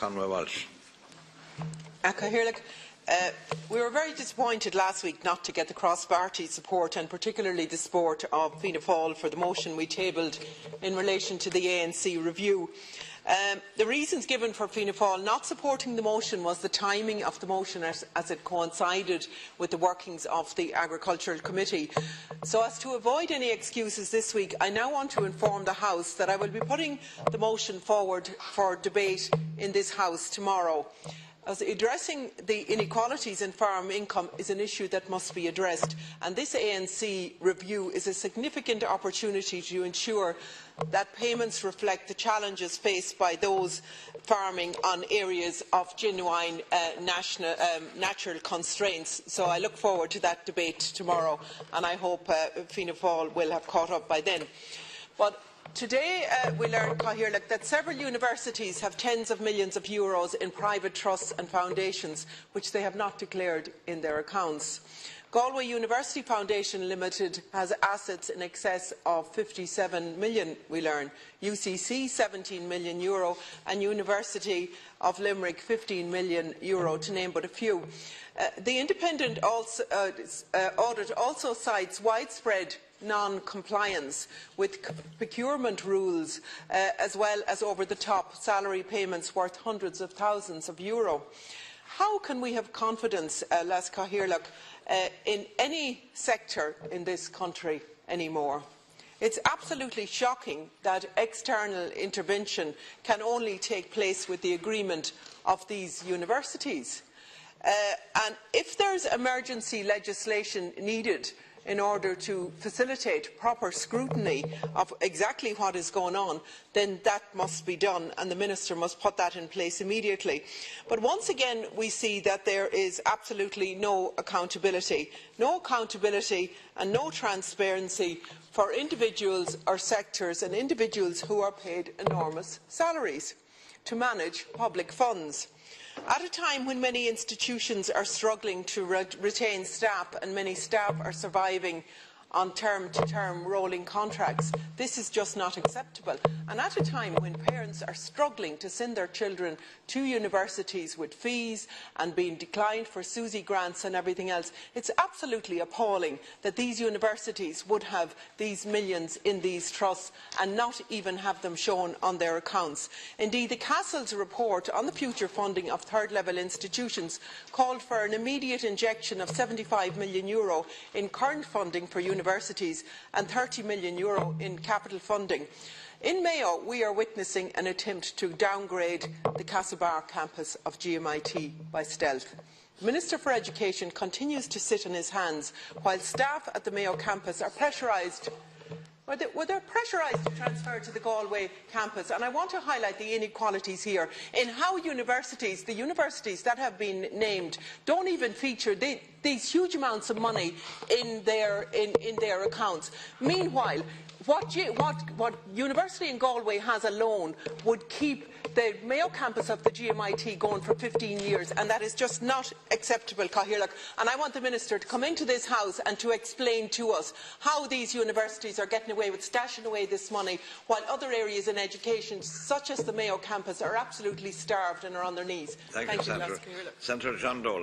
Conway-Walsh. We were very disappointed last week not to get the cross-party support, and particularly the support of Fianna Fáil for the motion we tabled in relation to the ANC review. The reasons given for Fianna Fáil not supporting the motion was the timing of the motion as it coincided with the workings of the Agricultural Committee. So as to avoid any excuses this week, I now want to inform the House that I will be putting the motion forward for debate in this House tomorrow. As addressing the inequalities in farm income is an issue that must be addressed, and this ANC review is a significant opportunity to ensure that payments reflect the challenges faced by those farming on areas of genuine natural constraints. So I look forward to that debate tomorrow, and I hope Fianna Fáil will have caught up by then. But today we learned that several universities have tens of millions of euros in private trusts and foundations which they have not declared in their accounts. Galway University Foundation Limited has assets in excess of 57 million, we learn, UCC €17 million and University of Limerick €15 million, to name but a few. The independent audit also cites widespread non-compliance with procurement rules, as well as over-the-top salary payments worth hundreds of thousands of euro. How can we have confidence, Las Cathaoirleach, in any sector in this country anymore? It's absolutely shocking that external intervention can only take place with the agreement of these universities. And if there is emergency legislation needed in order to facilitate proper scrutiny of exactly what is going on, then that must be done, and the Minister must put that in place immediately. But once again, we see that there is absolutely no accountability and no transparency for individuals or sectors and individuals who are paid enormous salaries to manage public funds. At a time when many institutions are struggling to retain staff and many staff are surviving on term-to-term rolling contracts, this is just not acceptable. And at a time when parents are struggling to send their children to universities with fees and being declined for SUSI grants and everything else, it's absolutely appalling that these universities would have these millions in these trusts and not even have them shown on their accounts. Indeed, the Castle's report on the future funding of third-level institutions called for an immediate injection of €75 million in current funding for universities and €30 million in capital funding. In Mayo, we are witnessing an attempt to downgrade the Castlebar campus of GMIT by stealth. The Minister for Education continues to sit on his hands while staff at the Mayo campus are pressurised. They're pressurised to transfer to the Galway campus, and I want to highlight the inequalities here in how the universities that have been named don't even feature these huge amounts of money in their accounts. Meanwhile, what University in Galway has alone would keep the Mayo campus of the GMIT going for 15 years, and that is just not acceptable, Cathaoirleach. And I want the Minister to come into this House and to explain to us how these universities are getting away with stashing away this money, while other areas in education, such as the Mayo campus, are absolutely starved and are on their knees. Thank you, Senator John Dole.